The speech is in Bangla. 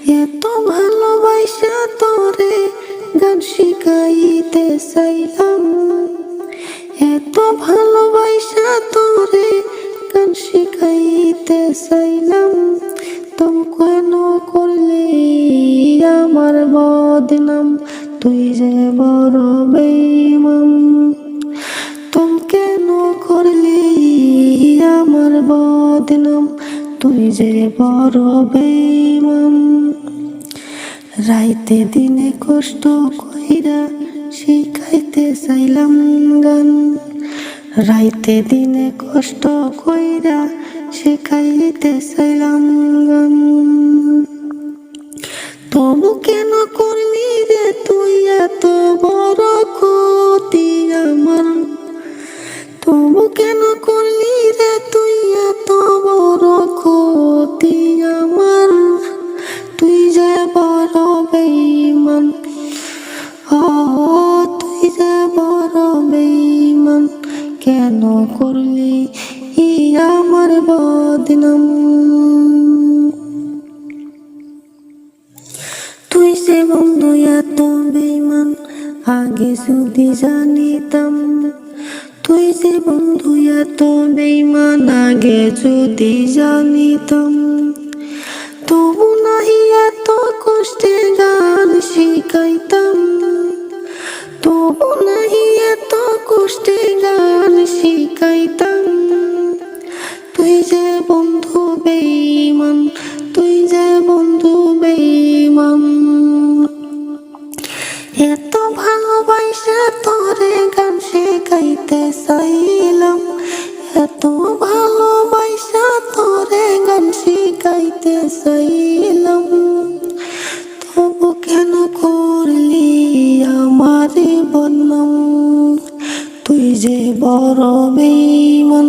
এত ভালোবাসা তোরে গান শিখাইতে চাইলাম, এত ভালোবাসা তোরে গান শিখাইতে চাইলাম। তুমি কেন করলি আমার বদনাম, তুই যে বড় বেঈমান। তুমি কেন করলি আমার বদনাম, তুই যে বড় বেঈমান। রাইতে দিনে কষ্ট কইরা শিখাইতে চাইলাম গান, রাইতে দিনে কষ্ট কইরা শিখাইতে চাইলাম গান। তবু কেন করলি রে তুই এত বড় ক্ষতি আমার, তবু কেন করলি রে তুই এত বড় ক্ষতি আমার। তুই যে বড় বেঈমান, ও তুই যে বড় বেঈমান। কেন করলি আমার বদনাম, তুই যে বন্ধু এত বেঈমান, আগে যদি জানিতাম। তুই যে বন্ধু এত বেঈমান, আগে যদি জানিতাম। তবু নাহি এত কষ্টে গান শিখাইতাম, তবু নাহি এত কষ্টে গান শিখাইতাম। তুই যে বন্ধু বেঈমান, তুই যে বন্ধু বেঈমান। এত ভালোবাসা তোরে গান শিখাইতে চাইলাম, এত ভালোবাসা তোরে গান শিখাইতে চাইলাম। তবু কেন করলি আমারে বদনাম, তুই যে বড় বেঈমান।